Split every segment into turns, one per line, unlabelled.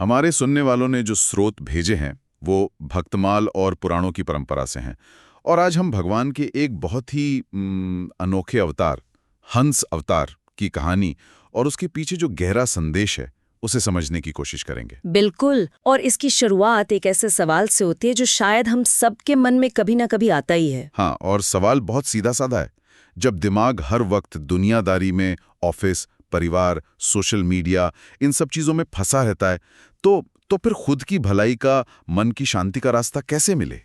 हमारे सुनने वालों ने जो स्रोत भेजे हैं वो भक्तमाल और पुराणों की परंपरा से हैं। और आज हम भगवान के एक बहुत ही अनोखे अवतार, हंस अवतार की कहानी और उसके पीछे जो गहरा संदेश है उसे समझने की कोशिश करेंगे।
बिल्कुल। और इसकी शुरुआत एक ऐसे सवाल से होती है जो शायद हम सबके मन में कभी ना कभी आता ही है।
हाँ, और सवाल बहुत सीधा साधा है। जब दिमाग हर वक्त दुनियादारी में, ऑफिस, परिवार, सोशल मीडिया, इन सब चीजों में फंसा रहता है तो फिर खुद की भलाई का, मन की शांति का रास्ता कैसे मिले?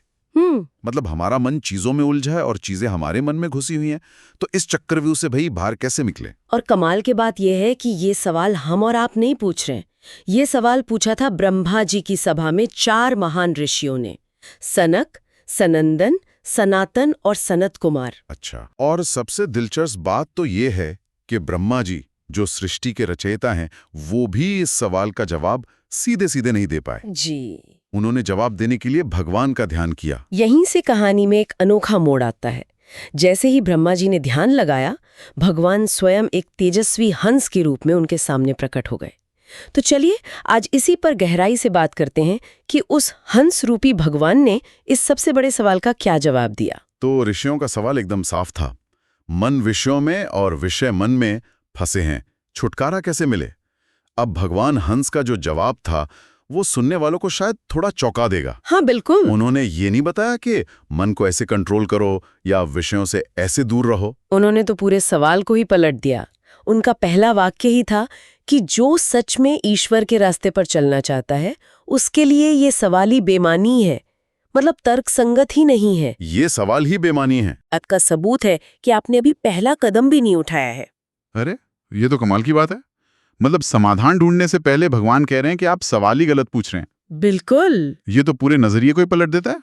मतलब हमारा मन चीजों में उलझा है और चीजें हमारे मन में घुसी हुई हैं, तो इस चक्रव्यूह से भाई बाहर कैसे निकले?
और कमाल की बात यह है कि ये सवाल हम और आप नहीं पूछ रहे। ये सवाल पूछा था ब्रह्मा जी की सभा में 4 महान ऋषियों ने, सनक, सनंदन, सनातन और सनत कुमार।
अच्छा, और सबसे दिलचस्प बात तो ये है कि ब्रह्मा जी, जो सृष्टि के रचयिता हैं, वो भी इस सवाल का जवाब सीधे सीधे नहीं दे पाए।
जी।
उन्होंने जवाब देने के लिए भगवान का ध्यान किया।
यहीं से कहानी में एक अनोखा मोड़ आता है। जैसे ही ब्रह्मा जी ने ध्यान लगाया, भगवान स्वयं एक तेजस्वी हंस के रूप में उनके सामने प्रकट हो गए। तो चलिए आज इसी पर गहराई से बात करते हैं कि उस हंस रूपी भगवान ने इस सबसे बड़े सवाल का क्या जवाब दिया।
तो ऋषियों का सवाल एकदम साफ था। मन विषयों में और विषय मन में फंसे हैं, छुटकारा कैसे मिले? अब भगवान हंस का जो जवाब था वो सुनने वालों को शायद थोड़ा चौंका देगा।
हाँ बिल्कुल।
उन्होंने ये नहीं बताया कि मन को ऐसे कंट्रोल करो या विषयों से ऐसे दूर रहो।
उन्होंने तो पूरे सवाल को ही पलट दिया। उनका पहला वाक्य ही था कि जो सच में ईश्वर के रास्ते पर चलना चाहता है, उसके लिए ये सवाल ही बेमानी है, मतलब तर्क संगत ही नहीं है।
ये सवाल ही बेमानी है।
आपका सबूत है कि आपने अभी पहला कदम भी नहीं उठाया है।
अरे, ये तो कमाल की बात है। मतलब समाधान ढूंढने से पहले भगवान कह रहे हैं कि आप सवाल ही गलत पूछ रहे हैं।
बिल्कुल।
ये तो पूरे नजरिए को ही पलट देता है।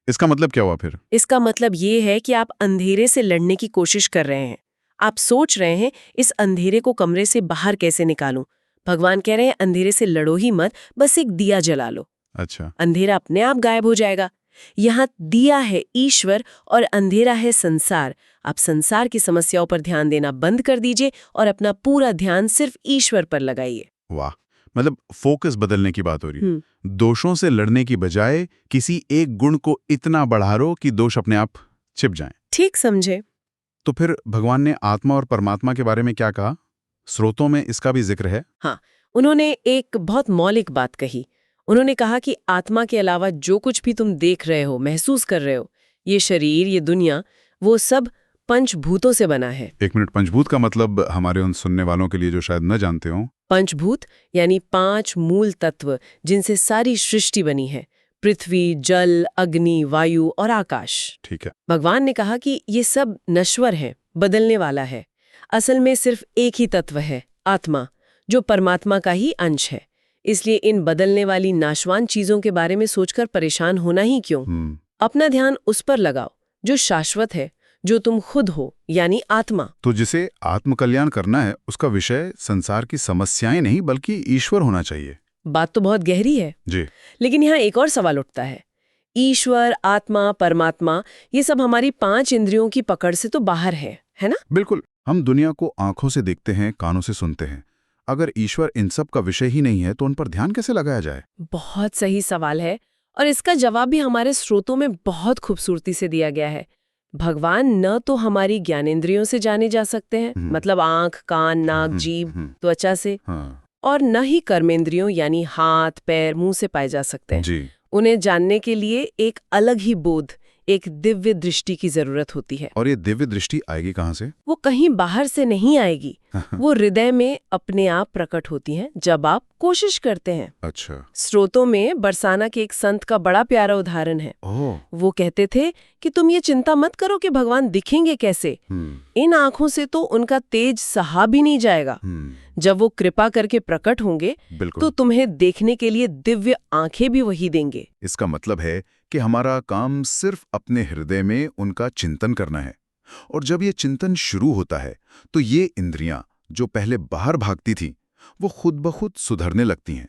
इसका मतलब क्या हुआ फिर?
इसका मतलब ये है कि आप अंधेरे से लड़ने की कोशिश कर रहे हैं। आप सोच रहे हैं इस अंधेरे को कमरे से बाहर कैसे निकालूं। भगवान कह रहे हैं अंधेरे से लड़ो ही मत, बस एक दिया जला लो।
अच्छा।
अंधेरा अपने आप गायब हो जाएगा। यहाँ दिया है ईश्वर और अंधेरा है संसार। आप संसार की समस्याओं पर ध्यान देना बंद कर दीजिए और अपना पूरा ध्यान सिर्फ ईश्वर पर लगाइए।
वाह, मतलब फोकस बदलने की बात हो रही है। दोषों से लड़ने की बजाय किसी एक गुण को इतना बढ़ारो कि दोष अपने आप छिप जाएं।
ठीक समझे।
तो फिर भगवान ने आत्मा और परमात्मा के बारे में क्या कहा? स्रोतों में इसका भी जिक्र है।
हाँ, उन्होंने एक बहुत मौलिक बात कही। उन्होंने कहा कि आत्मा के अलावा जो कुछ भी तुम देख रहे हो, महसूस कर रहे हो, ये शरीर, ये दुनिया, वो सब पंचभूतों से बना है।
एक मिनट, पंचभूत का मतलब हमारे उन सुनने वालों के लिए जो शायद न जानते हो।
पंचभूत यानी 5 मूल तत्व जिनसे सारी सृष्टि बनी है, पृथ्वी, जल, अग्नि, वायु और आकाश।
ठीक है।
भगवान ने कहा कि ये सब नश्वर है, बदलने वाला है। असल में सिर्फ एक ही तत्व है, आत्मा, जो परमात्मा का ही अंश है। इसलिए इन बदलने वाली नाशवान चीजों के बारे में सोचकर परेशान होना ही क्यों। अपना ध्यान उस पर लगाओ जो शाश्वत है, जो तुम खुद हो, यानी आत्मा।
तो जिसे आत्मकल्याण करना है उसका विषय संसार की समस्याएं नहीं बल्कि ईश्वर होना चाहिए।
बात तो बहुत गहरी है
जी।
लेकिन यहाँ एक और सवाल उठता है। ईश्वर, आत्मा, परमात्मा, ये सब हमारी 5 इंद्रियों की पकड़ से तो बाहर है ना?
बिल्कुल। हम दुनिया को आंखों से देखते हैं, कानों से सुनते हैं। अगर ईश्वर इन सब का विषय ही नहीं है तो उन पर ध्यान कैसे लगाया जाए?
बहुत सही सवाल है और इसका जवाब भी हमारे स्रोतों में बहुत खूबसूरती से दिया गया है। भगवान न तो हमारी ज्ञानेंद्रियों से जाने जा सकते हैं, मतलब आंख, कान, नाक, जीभ, त्वचा से, और न ही कर्मेंद्रियों यानी हाथ, पैर, मुंह से पाए जा सकते हैं।
जी।
उन्हें जानने के लिए एक अलग ही बोध, एक दिव्य दृष्टि की जरूरत होती है।
और ये दिव्य दृष्टि आएगी कहाँ से?
वो कहीं बाहर से नहीं आएगी। वो हृदय में अपने आप प्रकट होती हैं जब आप कोशिश करते हैं।
अच्छा।
स्रोतों में बरसाना के एक संत का बड़ा प्यारा उदाहरण है। वो कहते थे कि तुम ये चिंता मत करो कि भगवान दिखेंगे कैसे। इन आंखों से तो उनका तेज सहा भी नहीं जाएगा। जब वो कृपा करके प्रकट होंगे तो तुम्हें देखने के लिए दिव्य आंखें भी वही देंगे।
इसका मतलब है कि हमारा काम सिर्फ अपने हृदय में उनका चिंतन करना है, और जब ये चिंतन शुरू होता है तो ये इंद्रियां जो पहले बाहर भागती थीं, वो खुद ब खुद सुधरने लगती हैं।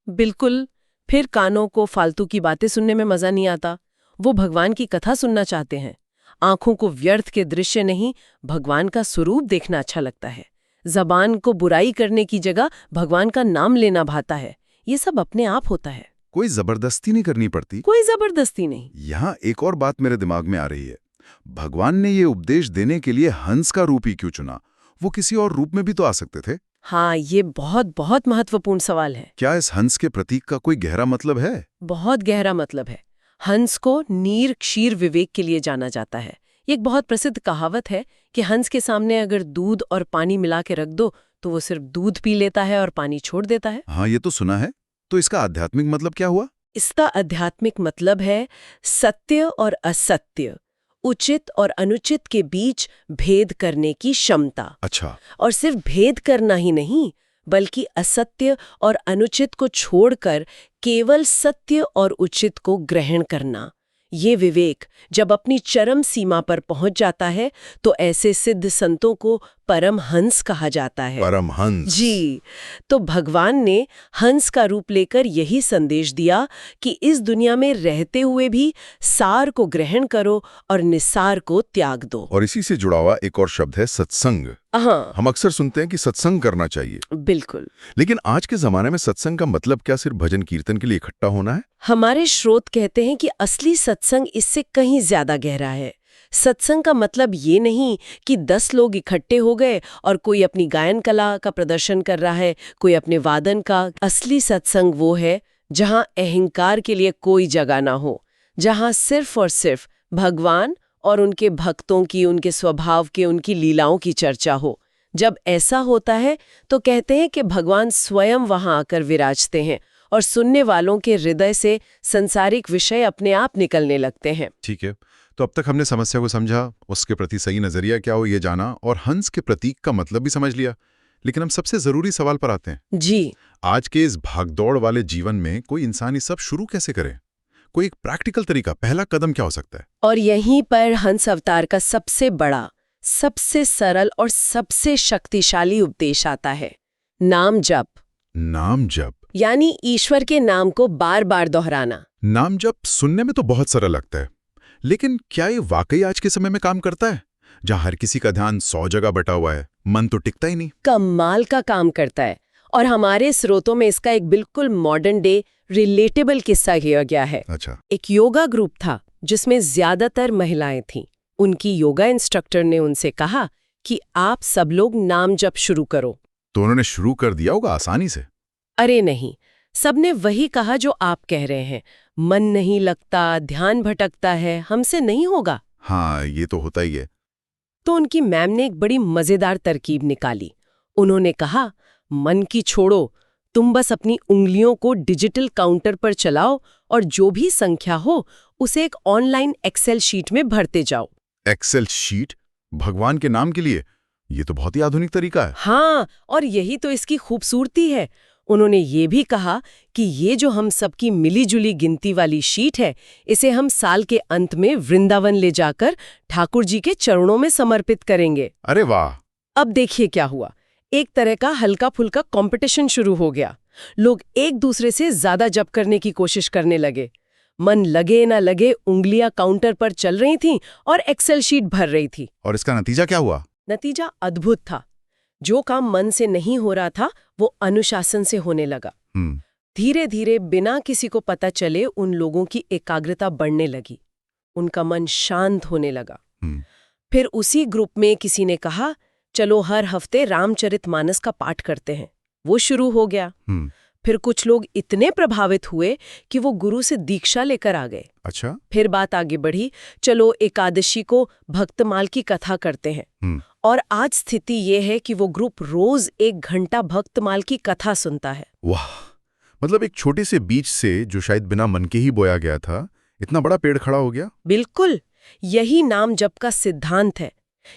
बिल्कुल। फिर कानों को फालतू की बातें सुनने में मजा नहीं आता, वो भगवान की कथा सुनना चाहते हैं। आंखों को व्यर्थ के दृश्य नहीं, भगवान का स्वरूप देखना अच्छा लगता है। जबान को बुराई करने की जगह भगवान का नाम लेना भाता है। ये सब अपने आप होता है,
कोई जबरदस्ती नहीं करनी पड़ती।
कोई जबरदस्ती नहीं।
यहाँ एक और बात मेरे दिमाग में आ रही है। भगवान ने ये उपदेश देने के लिए हंस का रूप ही क्यों चुना? वो किसी और रूप में भी तो आ सकते थे।
हाँ, ये बहुत बहुत महत्वपूर्ण सवाल है।
क्या इस हंस के प्रतीक का कोई गहरा मतलब है?
बहुत गहरा मतलब है। हंस को नीर क्षीर विवेक के लिए जाना जाता है। ये एक बहुत प्रसिद्ध कहावत है कि हंस के सामने अगर दूध और पानी मिला के रख दो तो वो सिर्फ दूध पी लेता है और पानी छोड़ देता है।
हाँ, ये तो सुना है। तो इसका आध्यात्मिक मतलब क्या हुआ?
इसका आध्यात्मिक मतलब है सत्य और असत्य, उचित और अनुचित के बीच भेद करने की क्षमता।
अच्छा।
और सिर्फ भेद करना ही नहीं, बल्कि असत्य और अनुचित को छोड़कर केवल सत्य और उचित को ग्रहण करना। ये विवेक जब अपनी चरम सीमा पर पहुंच जाता है तो ऐसे सिद्ध संतों को परमहंस कहा जाता है।
परमहंस।
जी, तो भगवान ने हंस का रूप लेकर यही संदेश दिया कि इस दुनिया में रहते हुए भी सार को ग्रहण करो और निसार को त्याग दो।
और इसी से जुड़ा हुआ एक और शब्द है सत्संग।
हाँ,
हम अक्सर सुनते हैं कि सत्संग करना चाहिए,
बिल्कुल।
लेकिन आज के जमाने में सत्संग का मतलब क्या सिर्फ भजन कीर्तन के लिए इकट्ठा होना है?
हमारे स्रोत कहते हैं कि असली सत्संग इससे कहीं ज्यादा गहरा है। सत्संग का मतलब ये नहीं कि 10 लोग इकट्ठे हो गए और कोई अपनी गायन कला का प्रदर्शन कर रहा है, कोई अपने वादन का। असली सत्संग वो है जहां अहंकार के लिए कोई जगह ना हो, जहां सिर्फ और सिर्फ भगवान और उनके भक्तों की, उनके स्वभाव के, उनकी लीलाओं की चर्चा हो। जब ऐसा होता है तो कहते हैं कि भगवान स्वयं वहां आकर विराजते हैं और सुनने वालों के हृदय से संसारिक विषय अपने आप निकलने लगते हैं।
ठीक है, तो अब तक हमने समस्या को समझा, उसके प्रति सही नजरिया क्या हो ये जाना, और हंस के प्रतीक का मतलब भी समझ लिया। लेकिन हम सबसे जरूरी सवाल पर आते हैं।
जी,
आज के इस भागदौड़ वाले जीवन में कोई इंसान ये सब शुरू कैसे करे? कोई एक प्रैक्टिकल तरीका, पहला कदम क्या हो सकता है?
और यहीं पर हंस अवतार का सबसे बड़ा, सबसे सरल और सबसे शक्तिशाली उपदेश आता है। नाम जप।
नाम जप,
यानी ईश्वर के नाम को बार बार दोहराना।
नाम जप सुनने में तो बहुत सरल लगता है, लेकिन क्या ये वाकई आज के समय में काम करता है, जहां हर किसी का ध्यान 100 जगह बटा हुआ है? मन तो टिकता ही नहीं।
कमाल का काम करता है। और हमारे स्रोतों में इसका एक बिल्कुल मॉडर्न डे रिलेटेबल किस्सा किया गया है।
अच्छा।
एक योगा ग्रुप था जिसमें ज्यादातर महिलाएं थीं। उनकी योगा इंस्ट्रक्टर ने उनसे कहा कि आप सब लोग नाम जप शुरू करो।
तो उन्होंने शुरू कर दिया होगा आसानी से?
अरे नहीं, सबने वही कहा जो आप कह रहे हैं। मन नहीं लगता, ध्यान भटकता है, हमसे नहीं होगा।
हाँ, ये तो होता ही है।
तो उनकी मैम ने एक बड़ी मजेदार तरकीब निकाली। उन्होंने कहा, मन की छोड़ो, तुम बस अपनी उंगलियों को डिजिटल काउंटर पर चलाओ और जो भी संख्या हो उसे एक ऑनलाइन एक्सेल शीट में भरते जाओ।
एक्सेल शीट भगवान के नाम के लिए? ये तो बहुत ही आधुनिक तरीका है।
हाँ, और यही तो इसकी खूबसूरती है। उन्होंने ये भी कहा कि ये जो हम सबकी मिली-जुली गिनती वाली शीट है, इसे हम साल के अंत में वृंदावन ले जाकर ठाकुर जी के चरणों में समर्पित करेंगे।
अरे वाह!
अब देखिए क्या हुआ। एक तरह का हल्का-फुल्का कंपटीशन शुरू हो गया। लोग एक दूसरे से ज्यादा जप करने की कोशिश करने लगे। मन लगे ना लगे, उंगलियां काउंटर पर चल रही थीं और एक्सेल शीट भर रही थी।
और इसका नतीजा क्या हुआ?
नतीजा अद्भुत था। जो काम मन से नहीं हो रहा था वो अनुशासन से होने लगा। धीरे धीरे बिना किसी को पता चले उन लोगों की एकाग्रता बढ़ने लगी। उनका मन शांत होने लगा। फिर उसी ग्रुप में किसी ने कहा, चलो हर हफ्ते रामचरितमानस का पाठ करते हैं। वो शुरू हो गया। फिर कुछ लोग इतने प्रभावित हुए कि वो गुरु से दीक्षा लेकर आ गए।
अच्छा।
फिर बात आगे बढ़ी, चलो एकादशी को भक्तमाल की कथा करते हैं। और आज स्थिति ये है कि वो ग्रुप रोज 1 घंटा भक्तमाल की कथा सुनता है।
वाह! मतलब एक छोटे से बीज से, जो शायद बिना मन के ही बोया गया था, इतना बड़ा पेड़ खड़ा हो गया।
बिल्कुल, यही नाम जप का सिद्धांत है।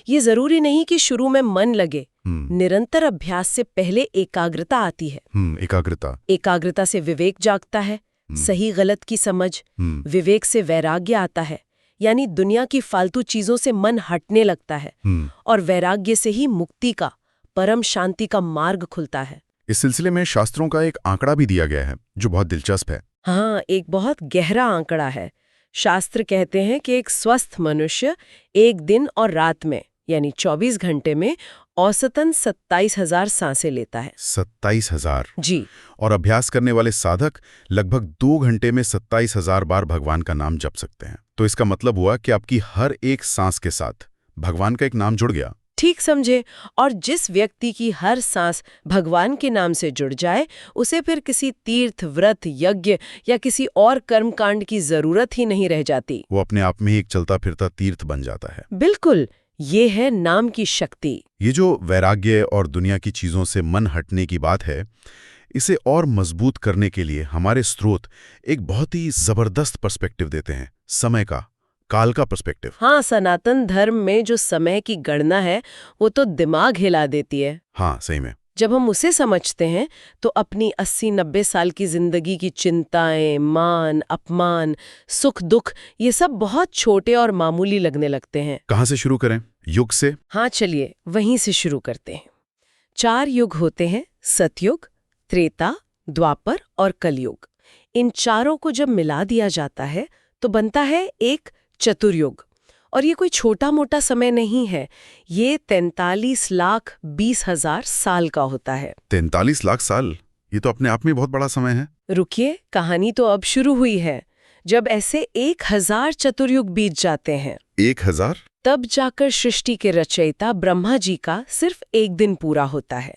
ये जरूरी नहीं कि शुरू में मन लगे। निरंतर अभ्यास से पहले एकाग्रता आती है। एकाग्रता से विवेक जागता है, सही गलत की समझ। विवेक से वैराग्य आता है, यानी दुनिया की फालतू चीजों से मन हटने लगता है। और वैराग्य से ही मुक्ति का, परम शांति का मार्ग खुलता है।
इस सिलसिले में शास्त्रों का एक आंकड़ा भी दिया गया है जो बहुत दिलचस्प है।
हाँ, एक बहुत गहरा आंकड़ा है। शास्त्र कहते हैं कि एक स्वस्थ मनुष्य 1 दिन और रात में, यानी 24 घंटे में औसतन 27,000 सांसें लेता है।
27,000।
जी।
और अभ्यास करने वाले साधक लगभग 2 घंटे में 27,000 बार भगवान का नाम जप सकते हैं। तो इसका मतलब हुआ कि आपकी हर एक सांस के साथ भगवान का एक नाम जुड़ गया।
ठीक समझे। और जिस व्यक्ति की हर सांस भगवान के नाम से जुड़ जाए, उसे फिर किसी तीर्थ, व्रत, यज्ञ या किसी और कर्मकांड की जरूरत ही नहीं रह जाती।
वो अपने आप में ही एक चलता फिरता तीर्थ बन जाता है।
बिल्कुल, ये है नाम की शक्ति।
ये जो वैराग्य और दुनिया की चीजों से मन हटने की बात है, इसे और मजबूत करने के लिए हमारे स्रोत एक बहुत ही जबरदस्त पर्सपेक्टिव देते हैं, समय का, काल का पर्सपेक्टिव।
हाँ, सनातन धर्म में जो समय की गणना है वो तो दिमाग हिला देती है।
हाँ, सही में।
जब हम उसे समझते हैं तो अपनी 80-90 साल की जिंदगी की चिंताएं, मान, अपमान, सुख दुख, ये सब बहुत छोटे और मामूली लगने लगते हैं।
कहाँ से शुरू करें? युग से?
हाँ, चलिए वहीं से शुरू करते हैं। 4 युग होते हैं, सतयुग, त्रेता, द्वापर और कलयुग। इन चारों को जब मिला दिया जाता है तो बनता है एक चतुर्युग। और ये कोई छोटा मोटा समय नहीं है, ये 43,20,000 साल का होता है।
43 लाख साल? ये तो अपने आप में बहुत बड़ा समय है।
रुकिए, कहानी तो अब शुरू हुई है। जब ऐसे 1,000 चतुर्युग बीत जाते हैं
1000?
तब जाकर सृष्टि के रचयिता ब्रह्मा जी का सिर्फ एक दिन पूरा होता है।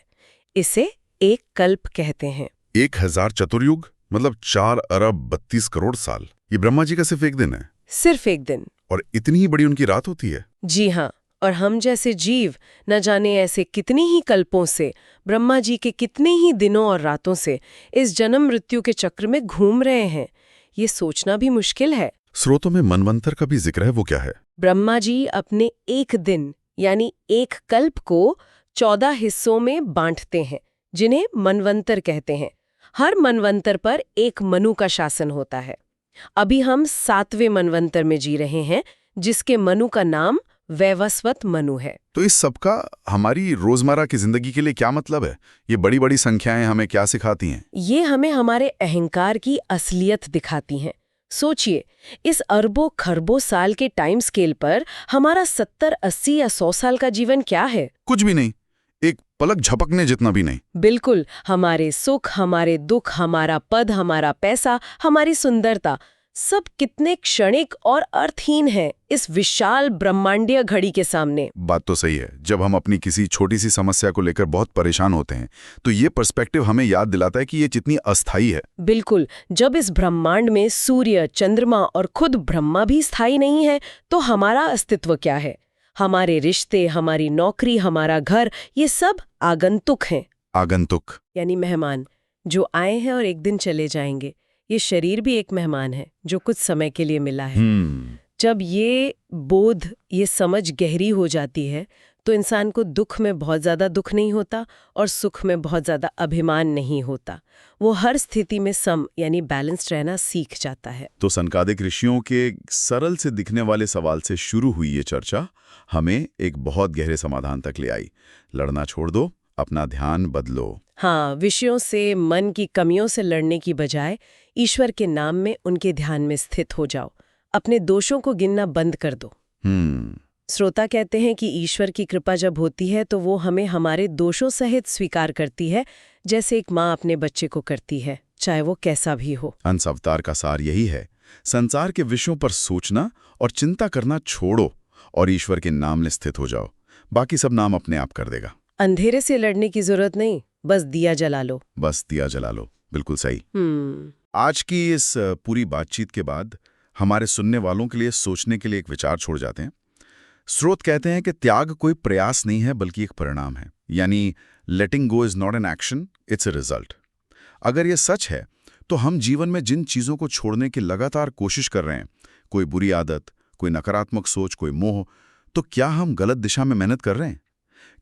इसे एक कल्प कहते हैं।
1000 चतुर्युग मतलब 4 अरब 32 करोड़ साल। ये ब्रह्मा जी का सिर्फ एक दिन है?
सिर्फ एक दिन।
और इतनी ही बड़ी उनकी रात होती है?
जी हाँ। और हम जैसे जीव न जाने ऐसे कितनी ही कल्पों से, ब्रह्मा जी के कितने ही दिनों और रातों से इस जन्म मृत्यु के चक्र में घूम रहे हैं। ये सोचना भी मुश्किल है।
स्रोतों में मनवंतर का भी जिक्र है, वो क्या है?
ब्रह्मा जी अपने एक दिन यानी एक कल्प को 14 हिस्सों में बांटते हैं, जिन्हें मनवंतर कहते हैं। हर मनवंतर पर एक मनु का शासन होता है। अभी हम 7वें मनवंतर में जी रहे हैं, जिसके मनु का नाम वैवस्वत मनु है।
तो इस सब का हमारी रोजमर्रा की जिंदगी के लिए क्या मतलब है? ये बड़ी बड़ी संख्याएं हमें क्या सिखाती हैं?
ये हमें हमारे अहंकार की असलियत दिखाती हैं। सोचिए, इस अरबों खरबों साल के टाइम स्केल पर हमारा 70, 80 या 100 साल का जीवन क्या है?
कुछ भी नहीं, एक पलक झपकने जितना भी नहीं।
बिल्कुल। हमारे सुख, हमारे दुख, हमारा पद, हमारा पैसा, हमारी सुंदरता, सब कितने क्षणिक और अर्थहीन हैं इस विशाल ब्रह्मांडीय घड़ी के सामने।
बात तो सही है। जब हम अपनी किसी छोटी सी समस्या को लेकर बहुत परेशान होते हैं तो ये पर्सपेक्टिव हमें याद दिलाता है कि ये कितनी अस्थायी है।
बिल्कुल। जब इस ब्रह्मांड में सूर्य, चंद्रमा और खुद ब्रह्मा भी स्थायी नहीं है तो हमारा अस्तित्व क्या है? हमारे रिश्ते, हमारी नौकरी, हमारा घर, ये सब आगंतुक हैं।
आगंतुक
यानी मेहमान जो आए हैं और एक दिन चले जाएंगे। ये शरीर भी एक मेहमान है जो कुछ समय के लिए मिला है। जब ये बोध, ये समझ गहरी हो जाती है तो इंसान को दुख में बहुत ज़्यादा दुख नहीं होता और सुख में बहुत ज़्यादा अभिमान नहीं होता। वो हर स्थिति में सम यानी बैलेंस्ड रहना सीख जाता है।
तो सनकादिक ऋषियों के सरल से दिखने वाले सवाल से शुरू हुई ये चर्चा हमें एक बहुत गहरे समाधान तक ले आई। लड़ना छोड़ दो, अपना ध्यान बदलो।
हाँ, विषयों से, मन की कमियों से लड़ने की बजाय ईश्वर के नाम में उनके ध्यान में स्थित हो जाओ। अपने दोषों को गिनना बंद कर दो। श्रोता कहते हैं कि ईश्वर की कृपा जब होती है तो वो हमें हमारे दोषों सहित स्वीकार करती है, जैसे एक माँ अपने बच्चे को करती है, चाहे वो कैसा भी हो।
अंश अवतार का सार यही है, संसार के विषयों पर सोचना और चिंता करना छोड़ो और ईश्वर के नाम में स्थित हो जाओ। बाकी सब नाम अपने आप कर देगा।
अंधेरे से लड़ने की जरूरत नहीं, बस दिया जला लो।
बस दिया जला लो, बिल्कुल सही। आज की इस पूरी बातचीत के बाद हमारे सुनने वालों के लिए सोचने के लिए एक विचार छोड़ जाते हैं। स्रोत कहते हैं कि त्याग कोई प्रयास नहीं है बल्कि एक परिणाम है, यानी letting go is not an action, it's a result. अगर ये सच है तो हम जीवन में जिन चीज़ों को छोड़ने की लगातार कोशिश कर रहे हैं, कोई बुरी आदत, कोई नकारात्मक सोच, कोई मोह, तो क्या हम गलत दिशा में मेहनत कर रहे हैं?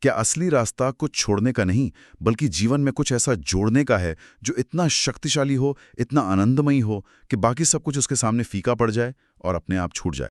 क्या असली रास्ता कुछ छोड़ने का नहीं बल्कि जीवन में कुछ ऐसा जोड़ने का है जो इतना शक्तिशाली हो, इतना आनंदमयी हो कि बाकी सब कुछ उसके सामने फीका पड़ जाए और अपने आप छूट जाए?